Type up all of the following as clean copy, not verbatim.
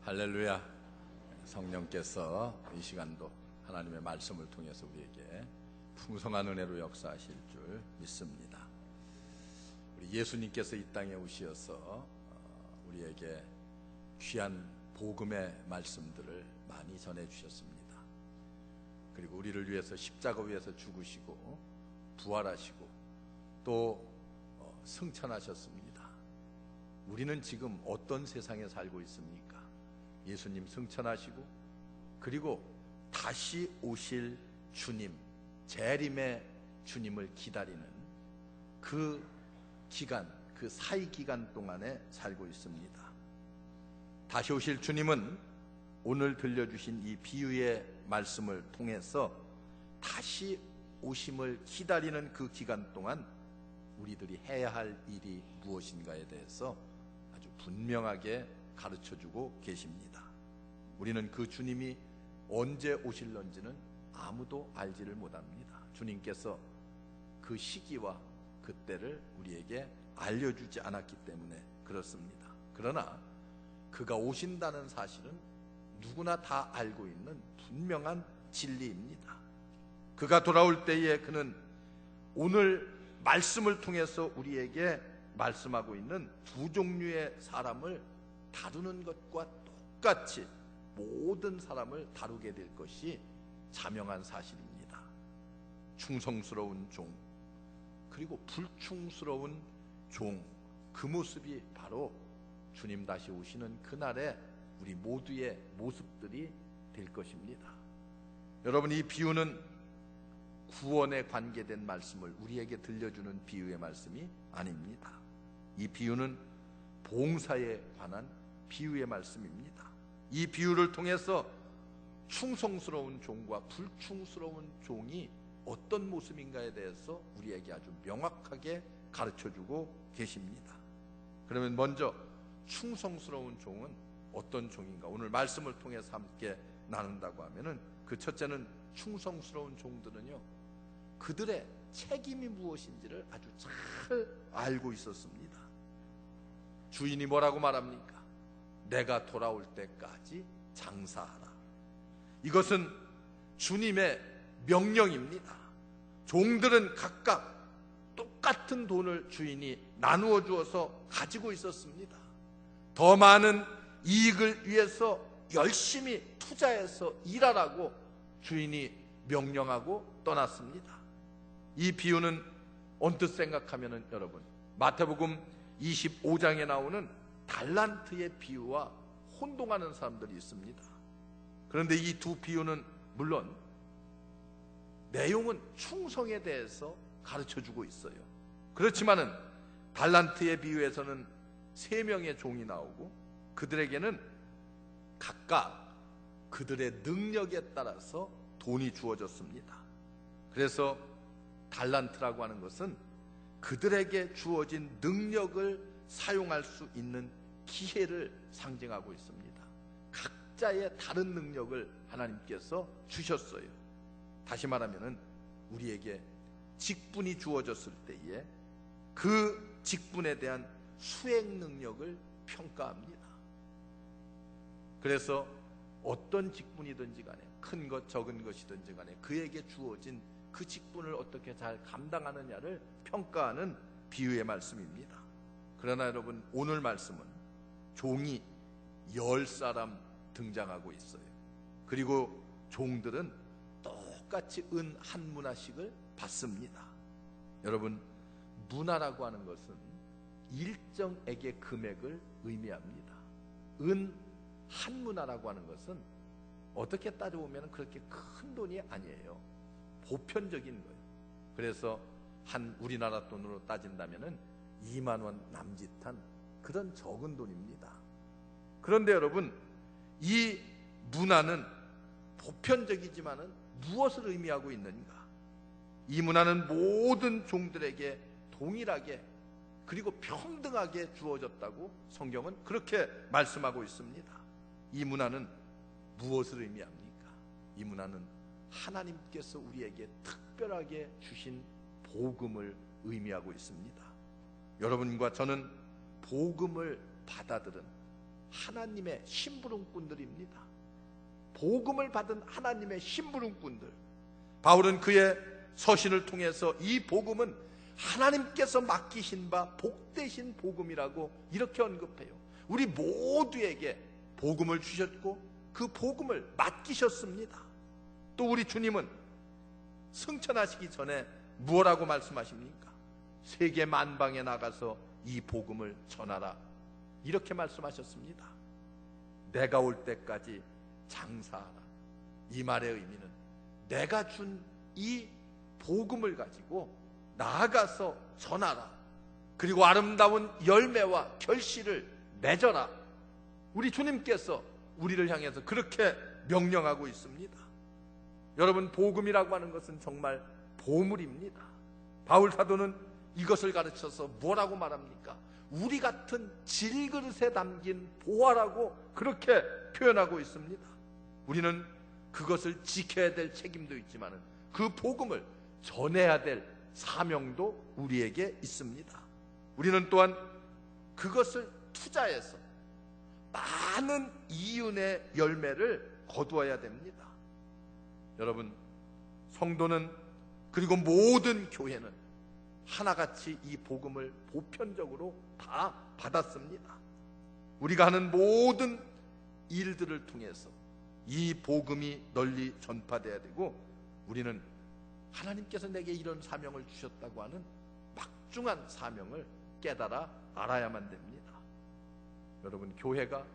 할렐루야. 성령께서 이 시간도 하나님의 말씀을 통해서 우리에게 풍성한 은혜로 역사하실 줄 믿습니다. 우리 예수님께서 이 땅에 오셔서 우리에게 귀한 복음의 말씀들을 많이 전해주셨습니다. 그리고 우리를 위해서 십자가 위에서 죽으시고 부활하시고 또 승천하셨습니다. 우리는 지금 어떤 세상에 살고 있습니까? 예수님 승천하시고 그리고 다시 오실 주님, 재림의 주님을 기다리는 그 기간, 그 사이 기간 동안에 살고 있습니다. 다시 오실 주님은 오늘 들려주신 이 비유의 말씀을 통해서 다시 오심을 기다리는 그 기간 동안 우리들이 해야 할 일이 무엇인가에 대해서 아주 분명하게 가르쳐주고 계십니다. 우리는 그 주님이 언제 오실런지는 아무도 알지를 못합니다. 주님께서 그 시기와 그때를 우리에게 알려주지 않았기 때문에 그렇습니다. 그러나 그가 오신다는 사실은 누구나 다 알고 있는 분명한 진리입니다. 그가 돌아올 때에 그는 오늘 말씀을 통해서 우리에게 말씀하고 있는 두 종류의 사람을 다루는 것과 똑같이 모든 사람을 다루게 될 것이 자명한 사실입니다. 충성스러운 종, 그리고 불충스러운 종, 그 모습이 바로 주님 다시 오시는 그날의 우리 모두의 모습들이 될 것입니다. 여러분, 이 비유는 구원에 관계된 말씀을 우리에게 들려주는 비유의 말씀이 아닙니다. 이 비유는 봉사에 관한 비유의 말씀입니다. 이 비유를 통해서 충성스러운 종과 불충스러운 종이 어떤 모습인가에 대해서 우리에게 아주 명확하게 가르쳐주고 계십니다. 그러면 먼저 충성스러운 종은 어떤 종인가? 오늘 말씀을 통해서 함께 나눈다고 하면은 그 첫째는 충성스러운 종들은요, 그들의 책임이 무엇인지를 아주 잘 알고 있었습니다. 주인이 뭐라고 말합니까? 내가 돌아올 때까지 장사하라. 이것은 주님의 명령입니다. 종들은 각각 똑같은 돈을 주인이 나누어 주어서 가지고 있었습니다. 더 많은 이익을 위해서 열심히 투자해서 일하라고 주인이 명령하고 떠났습니다. 이 비유는 언뜻 생각하면은 여러분, 마태복음 25장에 나오는 달란트의 비유와 혼동하는 사람들이 있습니다. 그런데 이 두 비유는 물론 내용은 충성에 대해서 가르쳐주고 있어요. 그렇지만은 달란트의 비유에서는 3명의 종이 나오고 그들에게는 각각 그들의 능력에 따라서 돈이 주어졌습니다. 그래서 달란트라고 하는 것은 그들에게 주어진 능력을 사용할 수 있는 기회를 상징하고 있습니다. 각자의 다른 능력을 하나님께서 주셨어요. 다시 말하면 우리에게 직분이 주어졌을 때에 그 직분에 대한 수행 능력을 평가합니다. 그래서 어떤 직분이든지 간에 큰 것 적은 것이든지 간에 그에게 주어진 그 직분을 어떻게 잘 감당하느냐를 평가하는 비유의 말씀입니다. 그러나 여러분, 오늘 말씀은 종이 10사람 등장하고 있어요. 그리고 종들은 똑같이 은 한 문화씩을 받습니다. 여러분, 문화라고 하는 것은 일정액의 금액을 의미합니다. 은 한 문화라고 하는 것은 어떻게 따져보면 그렇게 큰 돈이 아니에요. 보편적인 거예요. 그래서 한 우리나라 돈으로 따진다면 2만 원 남짓한 그런 적은 돈입니다. 그런데 여러분, 이 문화는 보편적이지만은 무엇을 의미하고 있는가? 이 문화는 모든 종들에게 동일하게 그리고 평등하게 주어졌다고 성경은 그렇게 말씀하고 있습니다. 이 문화는 무엇을 의미합니까? 이 문화는 하나님께서 우리에게 특별하게 주신 복음을 의미하고 있습니다. 여러분과 저는 복음을 받아들은 하나님의 심부름꾼들입니다. 복음을 받은 하나님의 심부름꾼들. 바울은 그의 서신을 통해서 이 복음은 하나님께서 맡기신 바 복되신 복음이라고 이렇게 언급해요. 우리 모두에게 복음을 주셨고 그 복음을 맡기셨습니다. 또 우리 주님은 승천하시기 전에 무엇라고 말씀하십니까? 세계 만방에 나가서 이 복음을 전하라, 이렇게 말씀하셨습니다. 내가 올 때까지 장사하라. 이 말의 의미는 내가 준 이 복음을 가지고 나아가서 전하라. 그리고 아름다운 열매와 결실을 맺어라. 우리 주님께서 우리를 향해서 그렇게 명령하고 있습니다. 여러분, 복음이라고 하는 것은 정말 보물입니다. 바울 사도는 이것을 가르쳐서 뭐라고 말합니까? 우리 같은 질그릇에 담긴 보화라고 그렇게 표현하고 있습니다. 우리는 그것을 지켜야 될 책임도 있지만 그 복음을 전해야 될 사명도 우리에게 있습니다. 우리는 또한 그것을 투자해서 많은 이윤의 열매를 거두어야 됩니다. 여러분, 성도는 그리고 모든 교회는 하나같이 이 복음을 보편적으로 다 받았습니다. 우리가 하는 모든 일들을 통해서 이 복음이 널리 전파돼야 되고, 우리는 하나님께서 내게 이런 사명을 주셨다고 하는 막중한 사명을 깨달아 알아야만 됩니다. 여러분, 교회가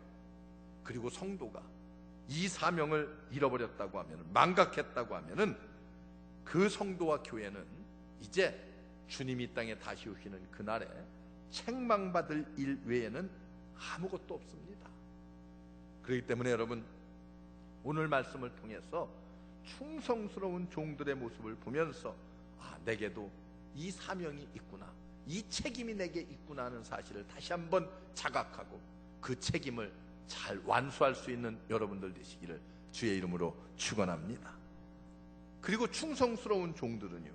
그리고 성도가 이 사명을 잃어버렸다고 하면, 망각했다고 하면은 그 성도와 교회는 이제 주님이 이 땅에 다시 오시는 그날에 책망받을 일 외에는 아무것도 없습니다. 그렇기 때문에 여러분, 오늘 말씀을 통해서 충성스러운 종들의 모습을 보면서 내게도 이 사명이 있구나, 이 책임이 내게 있구나 하는 사실을 다시 한번 자각하고 그 책임을 잘 완수할 수 있는 여러분들 되시기를 주의 이름으로 축원합니다. 그리고 충성스러운 종들은요,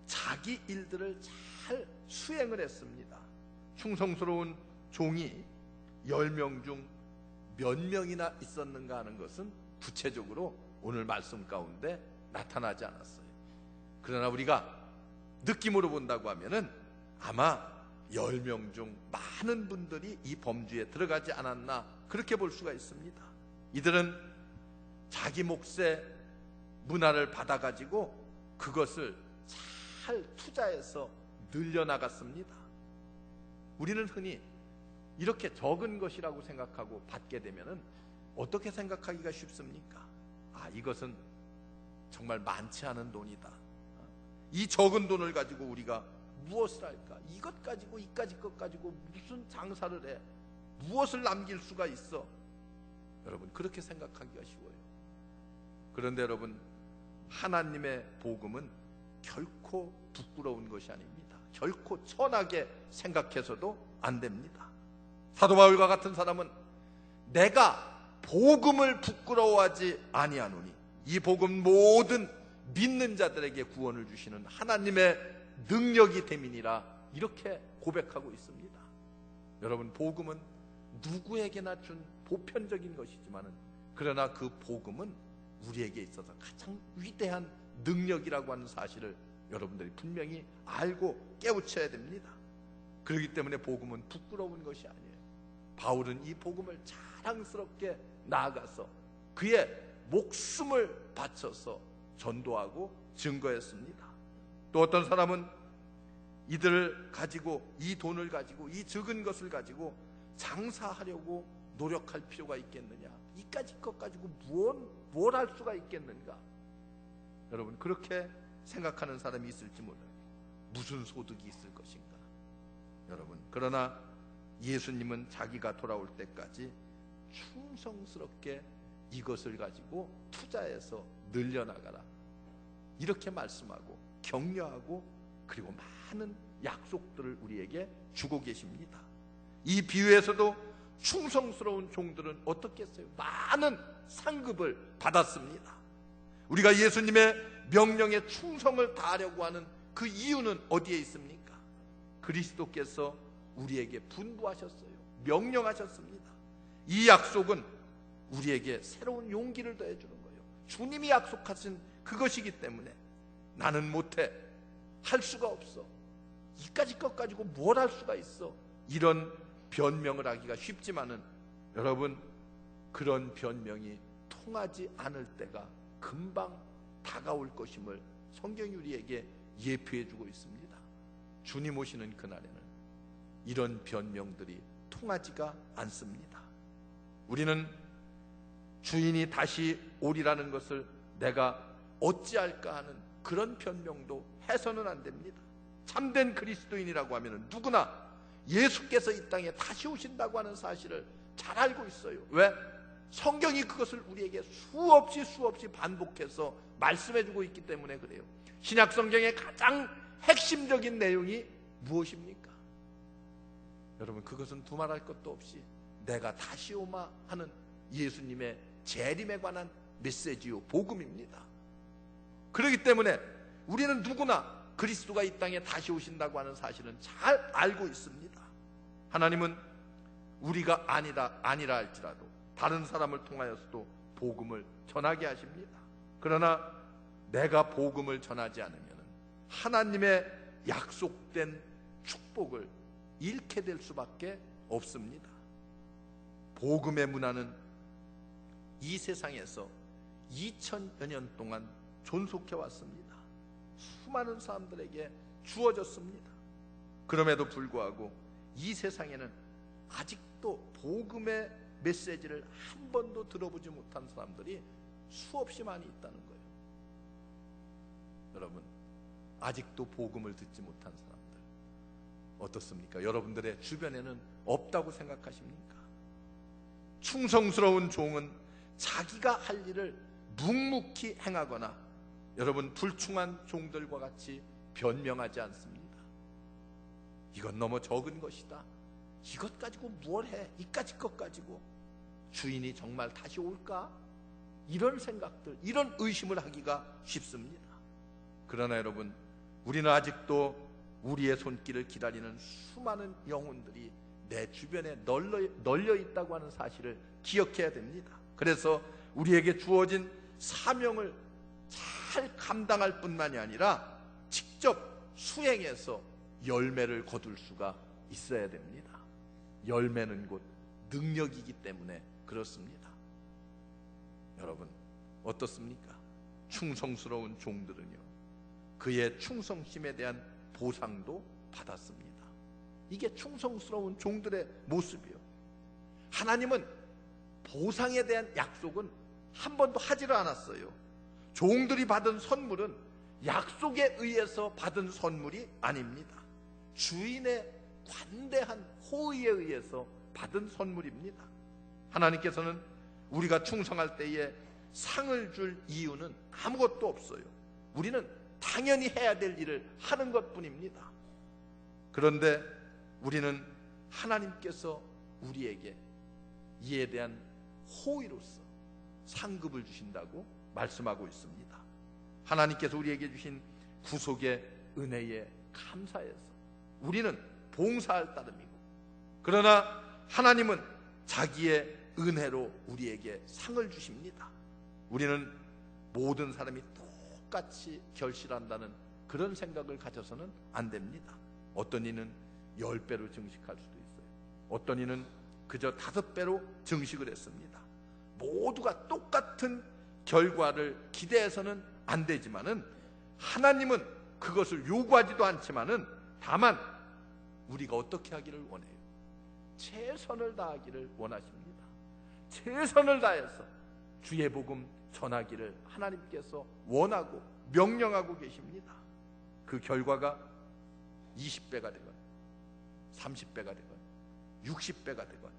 자기 일들을 잘 수행을 했습니다. 충성스러운 종이 10명 중 몇 명이나 있었는가 하는 것은 구체적으로 오늘 말씀 가운데 나타나지 않았어요. 그러나 우리가 느낌으로 본다고 하면은 아마 10명 중 많은 분들이 이 범주에 들어가지 않았나, 그렇게 볼 수가 있습니다. 이들은 자기 몫의 문화를 받아가지고 그것을 잘 투자해서 늘려나갔습니다. 우리는 흔히 이렇게 적은 것이라고 생각하고 받게 되면은 어떻게 생각하기가 쉽습니까? 이것은 정말 많지 않은 돈이다. 이 적은 돈을 가지고 우리가 무엇을 할까? 이것 가지고 이까지 것 가지고 무슨 장사를 해? 무엇을 남길 수가 있어? 여러분, 그렇게 생각하기가 쉬워요. 그런데 여러분, 하나님의 복음은 결코 부끄러운 것이 아닙니다. 결코 천하게 생각해서도 안 됩니다. 사도 바울과 같은 사람은 내가 복음을 부끄러워하지 아니하노니 이 복음 모든 믿는 자들에게 구원을 주시는 하나님의 능력이 됨이니라, 이렇게 고백하고 있습니다. 여러분, 복음은 누구에게나 준 보편적인 것이지만 그러나 그 복음은 우리에게 있어서 가장 위대한 능력이라고 하는 사실을 여러분들이 분명히 알고 깨우쳐야 됩니다. 그렇기 때문에 복음은 부끄러운 것이 아니에요. 바울은 이 복음을 자랑스럽게 나아가서 그의 목숨을 바쳐서 전도하고 증거했습니다. 또 어떤 사람은 이들을 가지고, 이 돈을 가지고, 이 적은 것을 가지고 장사하려고 노력할 필요가 있겠느냐, 이까짓 것 가지고 뭘 할 수가 있겠는가. 여러분, 그렇게 생각하는 사람이 있을지 몰라요. 무슨 소득이 있을 것인가. 여러분, 그러나 예수님은 자기가 돌아올 때까지 충성스럽게 이것을 가지고 투자해서 늘려나가라, 이렇게 말씀하고 격려하고 그리고 많은 약속들을 우리에게 주고 계십니다. 이 비유에서도 충성스러운 종들은 어떻게 했어요? 많은 상급을 받았습니다. 우리가 예수님의 명령에 충성을 다하려고 하는 그 이유는 어디에 있습니까? 그리스도께서 우리에게 분부하셨어요. 명령하셨습니다. 이 약속은 우리에게 새로운 용기를 더해주는 거예요. 주님이 약속하신 그것이기 때문에 나는 못해, 할 수가 없어, 이까짓 것 가지고 뭘 할 수가 있어, 이런 변명을 하기가 쉽지만은 여러분, 그런 변명이 통하지 않을 때가 금방 다가올 것임을 성경이 우리에게 예표해 주고 있습니다. 주님 오시는 그날에는 이런 변명들이 통하지가 않습니다. 우리는 주인이 다시 오리라는 것을 내가 어찌할까 하는 그런 변명도 해서는 안 됩니다. 참된 그리스도인이라고 하면 누구나 예수께서 이 땅에 다시 오신다고 하는 사실을 잘 알고 있어요. 왜? 성경이 그것을 우리에게 수없이 반복해서 말씀해주고 있기 때문에 그래요. 신약 성경의 가장 핵심적인 내용이 무엇입니까? 여러분, 그것은 두말할 것도 없이 내가 다시 오마 하는 예수님의 재림에 관한 메시지요, 복음입니다. 그렇기 때문에 우리는 누구나 그리스도가 이 땅에 다시 오신다고 하는 사실은 잘 알고 있습니다. 하나님은 우리가 아니라 할지라도 다른 사람을 통하여서도 복음을 전하게 하십니다. 그러나 내가 복음을 전하지 않으면 하나님의 약속된 축복을 잃게 될 수밖에 없습니다. 복음의 문화는 이 세상에서 2000여 년 동안 존속해 왔습니다. 수많은 사람들에게 주어졌습니다. 그럼에도 불구하고 이 세상에는 아직도 복음의 메시지를 한 번도 들어보지 못한 사람들이 수없이 많이 있다는 거예요. 여러분, 아직도 복음을 듣지 못한 사람들 어떻습니까? 여러분들의 주변에는 없다고 생각하십니까? 충성스러운 종은 자기가 할 일을 묵묵히 행하거나 여러분, 불충한 종들과 같이 변명하지 않습니다. 이건 너무 적은 것이다, 이것 가지고 뭘 해, 이까짓 것 가지고 주인이 정말 다시 올까, 이런 생각들, 이런 의심을 하기가 쉽습니다. 그러나 여러분, 우리는 아직도 우리의 손길을 기다리는 수많은 영혼들이 내 주변에 널려 있다고 하는 사실을 기억해야 됩니다. 그래서 우리에게 주어진 사명을 잘 감당할 뿐만이 아니라 직접 수행해서 열매를 거둘 수가 있어야 됩니다. 열매는 곧 능력이기 때문에 그렇습니다. 여러분, 어떻습니까? 충성스러운 종들은요, 그의 충성심에 대한 보상도 받았습니다. 이게 충성스러운 종들의 모습이요. 하나님은 보상에 대한 약속은 한 번도 하지를 않았어요. 종들이 받은 선물은 약속에 의해서 받은 선물이 아닙니다. 주인의 관대한 호의에 의해서 받은 선물입니다. 하나님께서는 우리가 충성할 때에 상을 줄 이유는 아무것도 없어요. 우리는 당연히 해야 될 일을 하는 것뿐입니다. 그런데 우리는 하나님께서 우리에게 이에 대한 호의로서 상급을 주신다고 말씀하고 있습니다. 하나님께서 우리에게 주신 구속의 은혜에 감사해서 우리는 봉사할 따름이고, 그러나 하나님은 자기의 은혜로 우리에게 상을 주십니다. 우리는 모든 사람이 똑같이 결실한다는 그런 생각을 가져서는 안 됩니다. 어떤 이는 10배로 증식할 수도 있어요. 어떤 이는 그저 5배로 증식을 했습니다. 모두가 똑같은 결과를 기대해서는 안 되지만은 하나님은 그것을 요구하지도 않지만은 다만 우리가 어떻게 하기를 원해요? 최선을 다하기를 원하십니다. 최선을 다해서 주의 복음 전하기를 하나님께서 원하고 명령하고 계십니다. 그 결과가 20배가 되건 30배가 되건 60배가 되건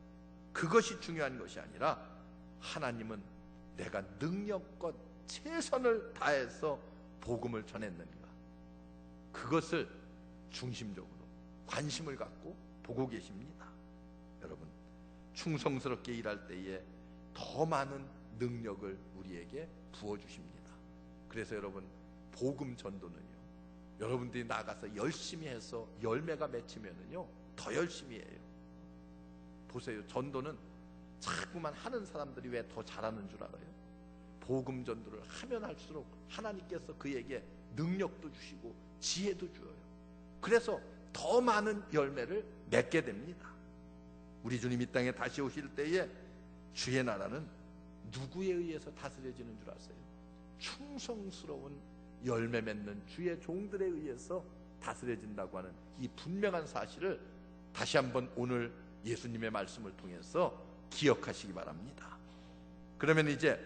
그것이 중요한 것이 아니라 하나님은 내가 능력껏 최선을 다해서 복음을 전했는가, 그것을 중심적으로 관심을 갖고 보고 계십니다. 여러분, 충성스럽게 일할 때에 더 많은 능력을 우리에게 부어주십니다. 그래서 여러분, 복음 전도는요, 여러분들이 나가서 열심히 해서 열매가 맺히면은요 더 열심히 해요. 보세요, 전도는 자꾸만 하는 사람들이 왜 더 잘하는 줄 알아요? 복음 전도를 하면 할수록 하나님께서 그에게 능력도 주시고 지혜도 주어요. 그래서 더 많은 열매를 맺게 됩니다. 우리 주님 이 땅에 다시 오실 때에 주의 나라는 누구에 의해서 다스려지는 줄 아세요? 충성스러운 열매 맺는 주의 종들에 의해서 다스려진다고 하는 이 분명한 사실을 다시 한번 오늘 예수님의 말씀을 통해서 기억하시기 바랍니다. 그러면 이제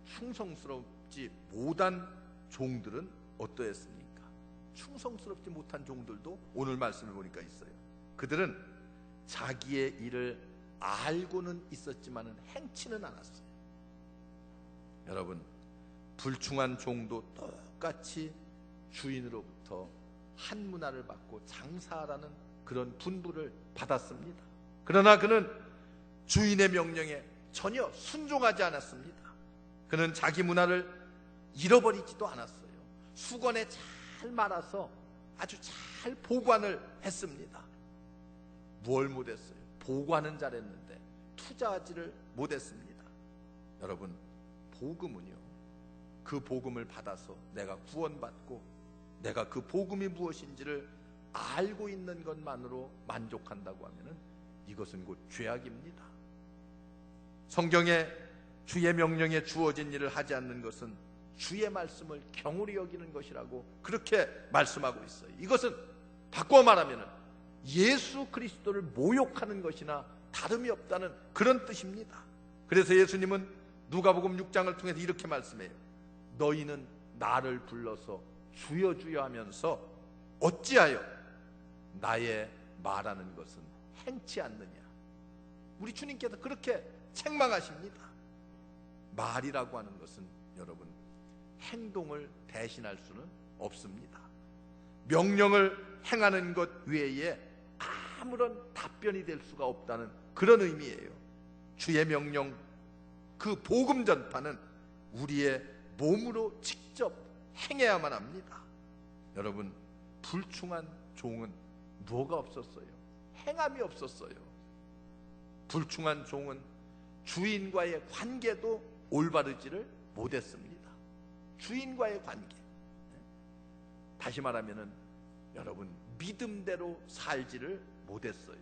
충성스럽지 못한 종들은 어떠했습니까? 충성스럽지 못한 종들도 오늘 말씀을 보니까 있어요. 그들은 자기의 일을 알고는 있었지만 행치는 않았어요. 여러분, 불충한 종도 똑같이 주인으로부터 한 문화를 받고 장사하라는 그런 분부를 받았습니다. 그러나 그는 주인의 명령에 전혀 순종하지 않았습니다. 그는 자기 문화를 잃어버리지도 않았어요. 수건에 잘 말아서 아주 잘 보관을 했습니다. 뭘 못했어요? 보관은 잘했는데 투자하지를 못했습니다. 여러분, 복음은요, 그 복음을 받아서 내가 구원받고 내가 그 복음이 무엇인지를 알고 있는 것만으로 만족한다고 하면은 이것은 곧 죄악입니다. 성경에 주의 명령에 주어진 일을 하지 않는 것은 주의 말씀을 경홀히 여기는 것이라고 그렇게 말씀하고 있어요. 이것은 바꿔 말하면 예수 그리스도를 모욕하는 것이나 다름이 없다는 그런 뜻입니다. 그래서 예수님은 누가복음 6장을 통해서 이렇게 말씀해요. 너희는 나를 불러서 주여 주여 하면서 어찌하여 나의 말하는 것은 행치 않느냐. 우리 주님께서 그렇게 책망하십니다. 말이라고 하는 것은 여러분 행동을 대신할 수는 없습니다. 명령을 행하는 것 외에 아무런 답변이 될 수가 없다는 그런 의미예요. 주의 명령, 그 복음 전파는 우리의 몸으로 직접 행해야만 합니다. 여러분, 불충한 종은 뭐가 없었어요? 행함이 없었어요. 불충한 종은 주인과의 관계도 올바르지를 못했습니다. 주인과의 관계, 다시 말하면은 여러분 믿음대로 살지를 못했어요.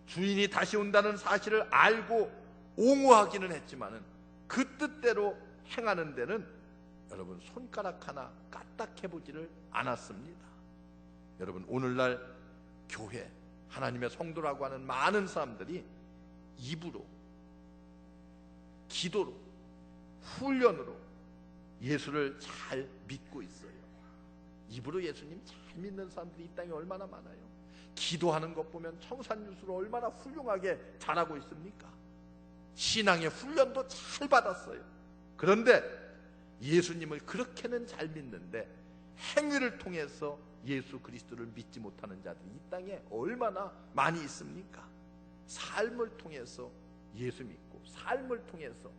주인이 다시 온다는 사실을 알고 옹호하기는 했지만은 그 뜻대로 행하는 데는 여러분 손가락 하나 까딱해보지를 않았습니다. 여러분, 오늘날 교회, 하나님의 성도라고 하는 많은 사람들이 입으로, 기도로, 훈련으로 예수를 잘 믿고 있어요. 입으로 예수님 잘 믿는 사람들이 이 땅에 얼마나 많아요. 기도하는 것 보면 청산유수로 얼마나 훌륭하게 잘하고 있습니까? 신앙의 훈련도 잘 받았어요. 그런데 예수님을 그렇게는 잘 믿는데 행위를 통해서 예수 그리스도를 믿지 못하는 자들이 이 땅에 얼마나 많이 있습니까? 삶을 통해서 예수 믿고 삶을 통해서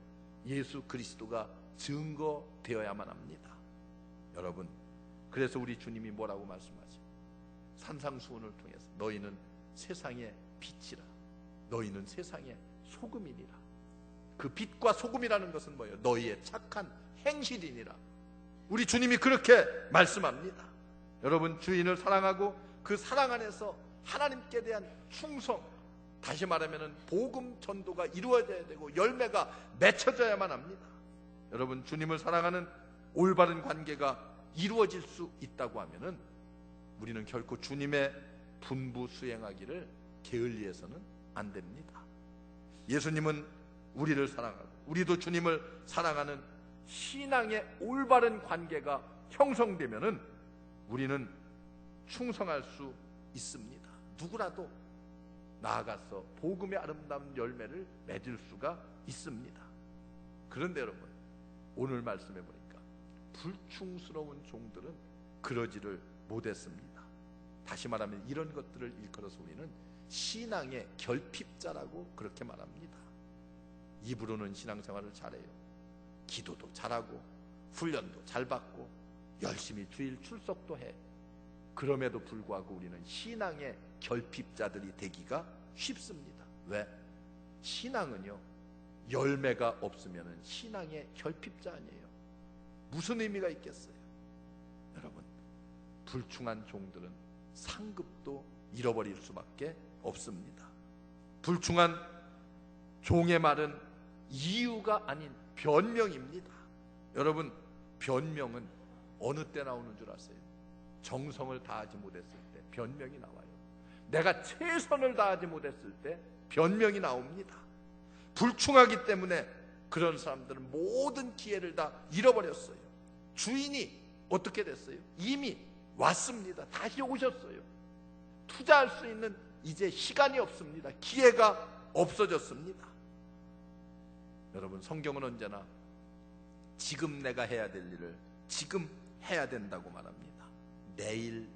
예수 그리스도가 증거되어야만 합니다. 여러분, 그래서 우리 주님이 뭐라고 말씀하죠? 산상수훈을 통해서 너희는 세상의 빛이라, 너희는 세상의 소금이니라. 그 빛과 소금이라는 것은 뭐예요? 너희의 착한 행실이니라. 우리 주님이 그렇게 말씀합니다. 여러분, 주인을 사랑하고 그 사랑 안에서 하나님께 대한 충성, 다시 말하면 복음 전도가 이루어져야 되고 열매가 맺혀져야만 합니다. 여러분, 주님을 사랑하는 올바른 관계가 이루어질 수 있다고 하면은 우리는 결코 주님의 분부 수행하기를 게을리해서는 안 됩니다. 예수님은 우리를 사랑하고 우리도 주님을 사랑하는 신앙의 올바른 관계가 형성되면은 우리는 충성할 수 있습니다. 누구라도 나아가서 복음의 아름다운 열매를 맺을 수가 있습니다. 그런데 여러분, 오늘 말씀해 보니까 불충스러운 종들은 그러지를 못했습니다. 다시 말하면 이런 것들을 일컬어서 우리는 신앙의 결핍자라고 그렇게 말합니다. 입으로는 신앙생활을 잘해요. 기도도 잘하고 훈련도 잘 받고 열심히 주일 출석도 해. 그럼에도 불구하고 우리는 신앙의 결핍자들이 되기가 쉽습니다. 왜? 신앙은요, 열매가 없으면 신앙의 결핍자 아니에요. 무슨 의미가 있겠어요? 여러분, 불충한 종들은 상급도 잃어버릴 수밖에 없습니다. 불충한 종의 말은 이유가 아닌 변명입니다. 여러분, 변명은 어느 때 나오는 줄 아세요? 정성을 다하지 못했을 때 변명이 나와요. 내가 최선을 다하지 못했을 때 변명이 나옵니다. 불충하기 때문에 그런 사람들은 모든 기회를 다 잃어버렸어요. 주인이 어떻게 됐어요? 이미 왔습니다. 다시 오셨어요. 투자할 수 있는 이제 시간이 없습니다. 기회가 없어졌습니다. 여러분, 성경은 언제나 지금 내가 해야 될 일을 지금 해야 된다고 말합니다. 내일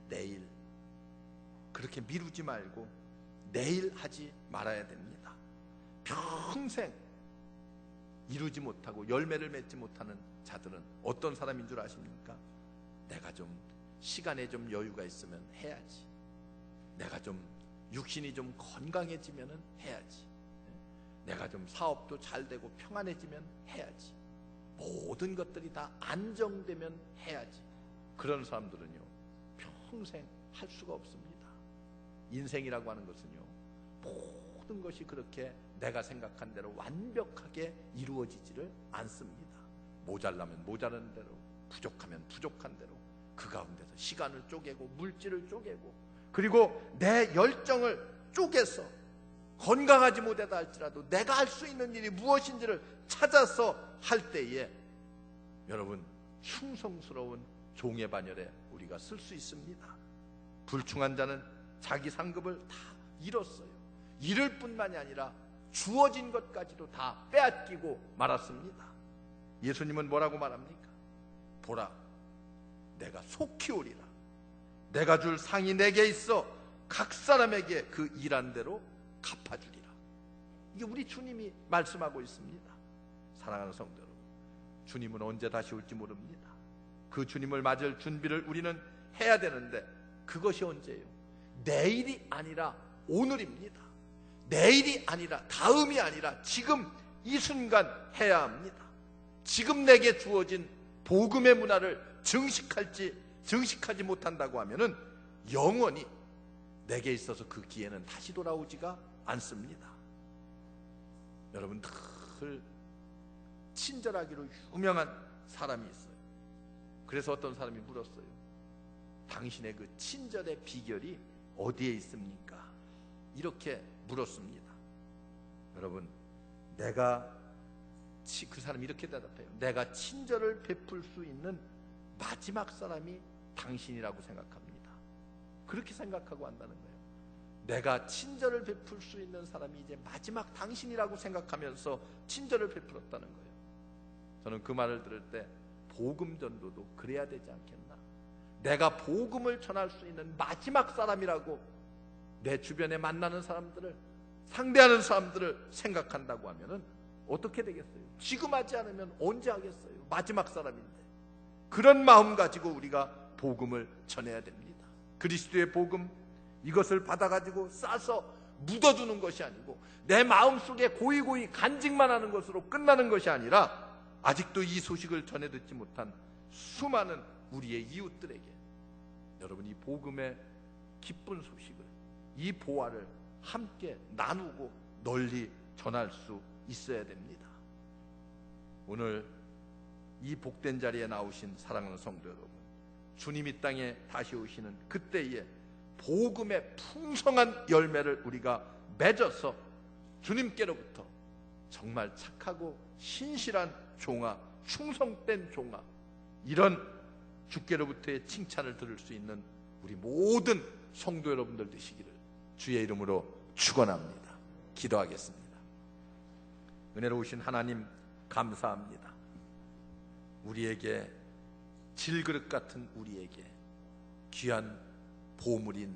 그렇게 미루지 말고 내일 하지 말아야 됩니다. 평생 이루지 못하고 열매를 맺지 못하는 자들은 어떤 사람인 줄 아십니까? 내가 좀 시간에 좀 여유가 있으면 해야지, 내가 좀 육신이 좀 건강해지면 해야지, 내가 좀 사업도 잘 되고 평안해지면 해야지, 모든 것들이 다 안정되면 해야지. 그런 사람들은요, 평생 할 수가 없습니다. 인생이라고 하는 것은요, 모든 것이 그렇게 내가 생각한 대로 완벽하게 이루어지지를 않습니다. 모자라면 모자란 대로, 부족하면 부족한 대로, 그 가운데서 시간을 쪼개고 물질을 쪼개고, 그리고 내 열정을 쪼개서 건강하지 못하다 할지라도 내가 할 수 있는 일이 무엇인지를 찾아서 할 때에 여러분, 충성스러운 종의 반열에 우리가 쓸 수 있습니다. 불충한 자는 자기 상급을 다 잃었어요. 잃을 뿐만이 아니라 주어진 것까지도 다 빼앗기고 말았습니다. 예수님은 뭐라고 말합니까? 보라, 내가 속히 오리라. 내가 줄 상이 내게 있어 각 사람에게 그 일한 대로 갚아주리라. 이게 우리 주님이 말씀하고 있습니다. 사랑하는 성도 여러분, 주님은 언제 다시 올지 모릅니다. 그 주님을 맞을 준비를 우리는 해야 되는데, 그것이 언제예요? 내일이 아니라 오늘입니다. 내일이 아니라 다음이 아니라 지금 이 순간 해야 합니다. 지금 내게 주어진 복음의 문화를 증식하지 못한다고 하면은 영원히 내게 있어서 그 기회는 다시 돌아오지가 않습니다. 여러분, 늘 친절하기로 유명한 사람이 있어요. 그래서 어떤 사람이 물었어요. 당신의 그 친절의 비결이 어디에 있습니까? 이렇게 물었습니다. 여러분, 그 사람이 이렇게 대답해요. 내가 친절을 베풀 수 있는 마지막 사람이 당신이라고 생각합니다. 그렇게 생각하고 한다는 거예요. 내가 친절을 베풀 수 있는 사람이 이제 마지막 당신이라고 생각하면서 친절을 베풀었다는 거예요. 저는 그 말을 들을 때 복음 전도도 그래야 되지 않겠나? 내가 복음을 전할 수 있는 마지막 사람이라고 내 주변에 만나는 사람들을, 상대하는 사람들을 생각한다고 하면은 어떻게 되겠어요? 지금 하지 않으면 언제 하겠어요? 마지막 사람인데. 그런 마음 가지고 우리가 복음을 전해야 됩니다. 그리스도의 복음, 이것을 받아가지고 싸서 묻어두는 것이 아니고 내 마음속에 고이고이 간직만 하는 것으로 끝나는 것이 아니라, 아직도 이 소식을 전해 듣지 못한 수많은 우리의 이웃들에게 여러분, 이 복음의 기쁜 소식을, 이 보화를 함께 나누고 널리 전할 수 있어야 됩니다. 오늘 이 복된 자리에 나오신 사랑하는 성도 여러분, 주님이 땅에 다시 오시는 그때에 복음의 풍성한 열매를 우리가 맺어서 주님께로부터 정말 착하고 신실한 종아, 충성된 종아, 이런 주께로부터의 칭찬을 들을 수 있는 우리 모든 성도 여러분들 되시기를 주의 이름으로 축원합니다. 기도하겠습니다. 은혜로우신 하나님, 감사합니다. 우리에게, 질그릇 같은 우리에게 귀한 보물인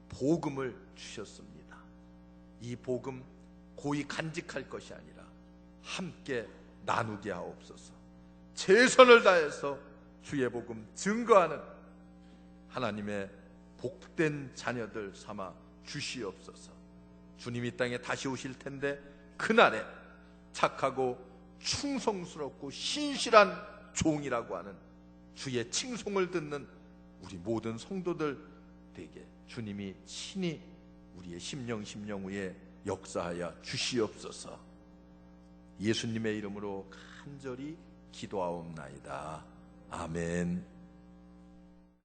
복음을 주셨습니다. 이 복음 고이 간직할 것이 아니라 함께 나누게 하옵소서. 최선을 다해서 주의 복음 증거하는 하나님의 복된 자녀들 삼아 주시옵소서. 주님이 땅에 다시 오실 텐데 그날에 착하고 충성스럽고 신실한 종이라고 하는 주의 칭송을 듣는 우리 모든 성도들 되게 주님이 친히 우리의 심령 위에 역사하여 주시옵소서. 예수님의 이름으로 간절히 기도하옵나이다. 아멘.